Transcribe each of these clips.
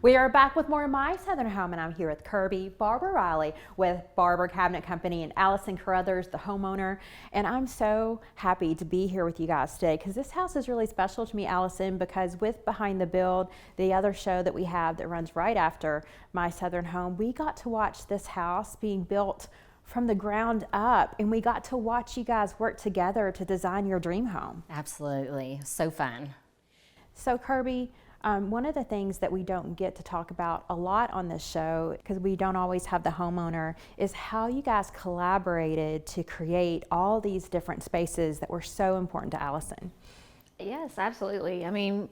We are back with more of My Southern Home, and I'm here with Kirby, Barbara Riley with Barber Cabinet Company, and Allison Carruthers, the homeowner. And I'm so happy to be here with you guys today because this house is really special to me, Allison, because with Behind the Build, the other show that we have that runs right after My Southern Home, we got to watch this house being built from the ground up, and we got to watch you guys work together to design your dream home. Absolutely, so fun. So Kirby, one of the things that we don't get to talk about a lot on this show, because we don't always have the homeowner, is how you guys collaborated to create all these different spaces that were so important to Allison. Yes, absolutely. I mean,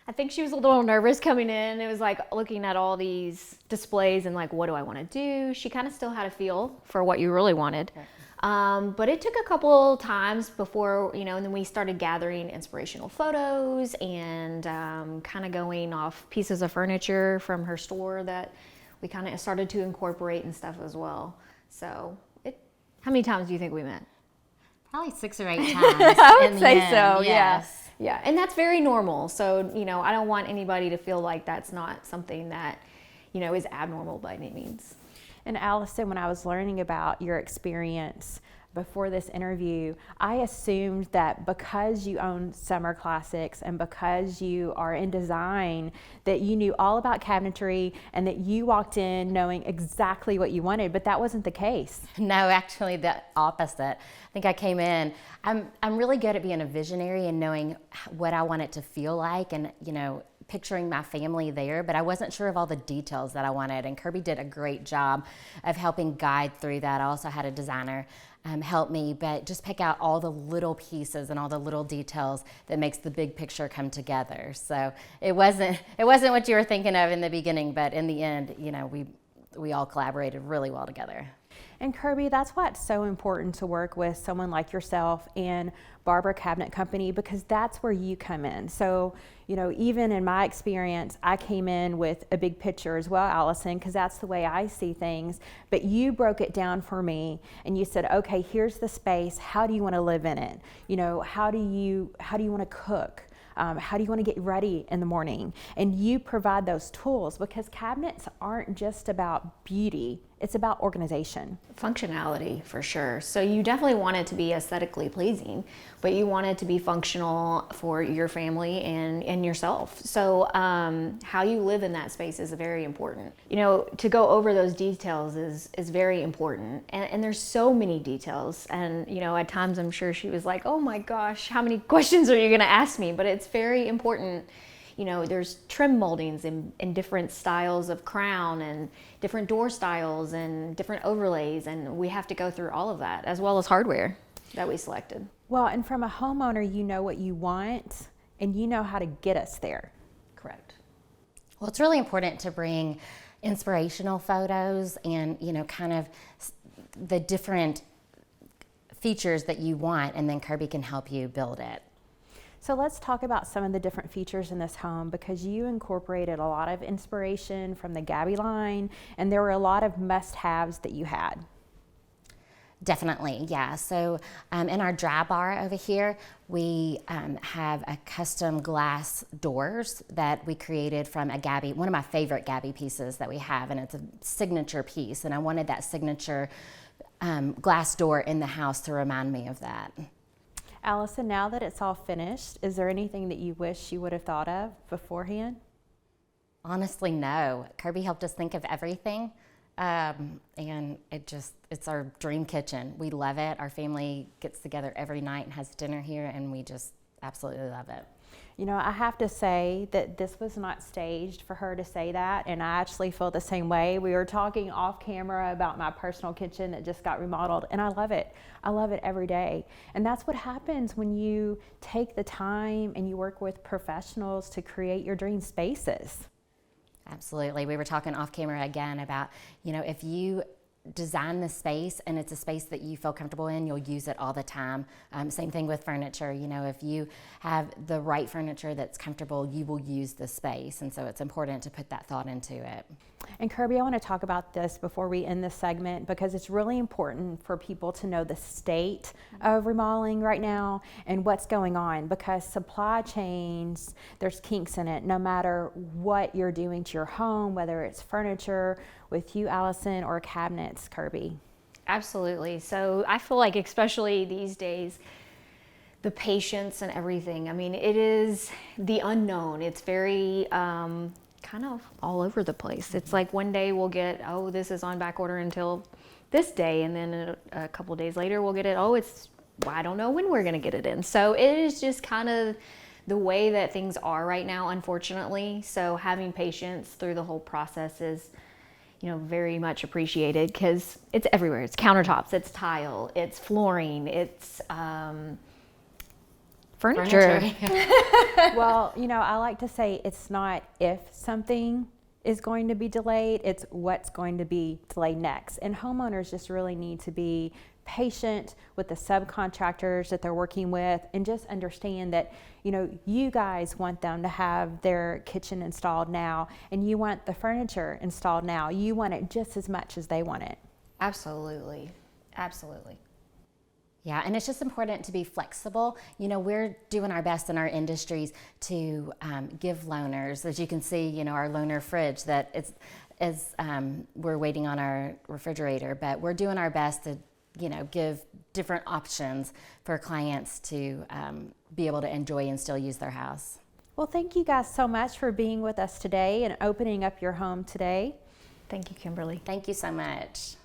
I think she was a little nervous coming in. It was like looking at all these displays and like, what do I want to do? She kind of still had a feel for what you really wanted. Okay. But it took a couple times before, and then we started gathering inspirational photos and kind of going off pieces of furniture from her store that we kind of started to incorporate and stuff as well. So how many times do you think we met? Probably 6 or 8 times. I would say so, yes. Yeah, and that's very normal. So, I don't want anybody to feel like that's not something that, is abnormal by any means. And Allison, when I was learning about your experience before this interview, I assumed that because you own Summer Classics and because you are in design, that you knew all about cabinetry and that you walked in knowing exactly what you wanted, but that wasn't the case. No, actually the opposite. I think I came in, I'm really good at being a visionary and knowing what I want it to feel like and, picturing my family there, but I wasn't sure of all the details that I wanted, and Kirby did a great job of helping guide through that. I also had a designer help me, but just pick out all the little pieces and all the little details that makes the big picture come together. So it wasn't what you were thinking of in the beginning, but in the end, we all collaborated really well together. And Kirby, that's why it's so important to work with someone like yourself and Barber Cabinet Company, because that's where you come in. So, even in my experience, I came in with a big picture as well, Allison, because that's the way I see things. But you broke it down for me and you said, okay, here's the space. How do you want to live in it? How do you want to cook? How do you want to get ready in the morning? And you provide those tools, because cabinets aren't just about beauty, it's about organization. Functionality, for sure. So you definitely want it to be aesthetically pleasing, but you want it to be functional for your family and yourself. So how you live in that space is very important. To go over those details is very important. And there's so many details. And, at times I'm sure she was like, oh my gosh, how many questions are you going to ask me? But it's very important. There's trim moldings in different styles of crown and different door styles and different overlays, and we have to go through all of that, as well as hardware that we selected. Well, and from a homeowner, you know what you want and you know how to get us there. Correct. Well, it's really important to bring inspirational photos and, kind of the different features that you want, and then Kirby can help you build it. So let's talk about some of the different features in this home, because you incorporated a lot of inspiration from the Gabby line, and there were a lot of must-haves that you had. Definitely, yeah. So in our dry bar over here, we have a custom glass doors that we created from a Gabby, one of my favorite Gabby pieces that we have, and it's a signature piece, and I wanted that signature glass door in the house to remind me of that. Allison, now that it's all finished, is there anything that you wish you would have thought of beforehand? Honestly, no. Kirby helped us think of everything, and it's our dream kitchen. We love it. Our family gets together every night and has dinner here, and we just absolutely love it. I have to say that this was not staged for her to say that, and I actually feel the same way. We were talking off camera about my personal kitchen that just got remodeled, and I love it. I love it every day. And that's what happens when you take the time and you work with professionals to create your dream spaces. Absolutely. We were talking off camera again about, if you design the space and it's a space that you feel comfortable in, you'll use it all the time. Same thing with furniture. You know, if you have the right furniture that's comfortable, you will use the space. And so it's important to put that thought into it. And Kirby, I want to talk about this before we end this segment because it's really important for people to know the state of remodeling right now and what's going on, because supply chains, there's kinks in it no matter what you're doing to your home, whether it's furniture with you, Allison, or cabinets, Kirby. Absolutely. So I feel like especially these days, the patience and everything, I mean, it is the unknown. It's very kind of all over the place. It's like one day we'll get, oh, this is on back order until this day, and then a couple days later we'll get it, oh, I don't know when we're going to get it in. So it is just kind of the way that things are right now, unfortunately. So having patience through the whole process is, you know, very much appreciated because it's everywhere. It's countertops, it's tile, it's flooring, it's furniture. Well, you know, I like to say it's not if something is going to be delayed, it's what's going to be delayed next. And homeowners just really need to be patient with the subcontractors that they're working with and just understand that, you know, you guys want them to have their kitchen installed now and you want the furniture installed now. You want it just as much as they want it. Absolutely. Absolutely. Yeah, and it's just important to be flexible. You know, we're doing our best in our industries to give loaners, as you can see, you know, our loaner fridge that we're waiting on our refrigerator, but we're doing our best to, you know, give different options for clients to be able to enjoy and still use their house. Well, thank you guys so much for being with us today and opening up your home today. Thank you, Kimberly. Thank you so much.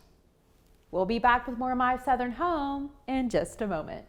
We'll be back with more of My Southern Home in just a moment.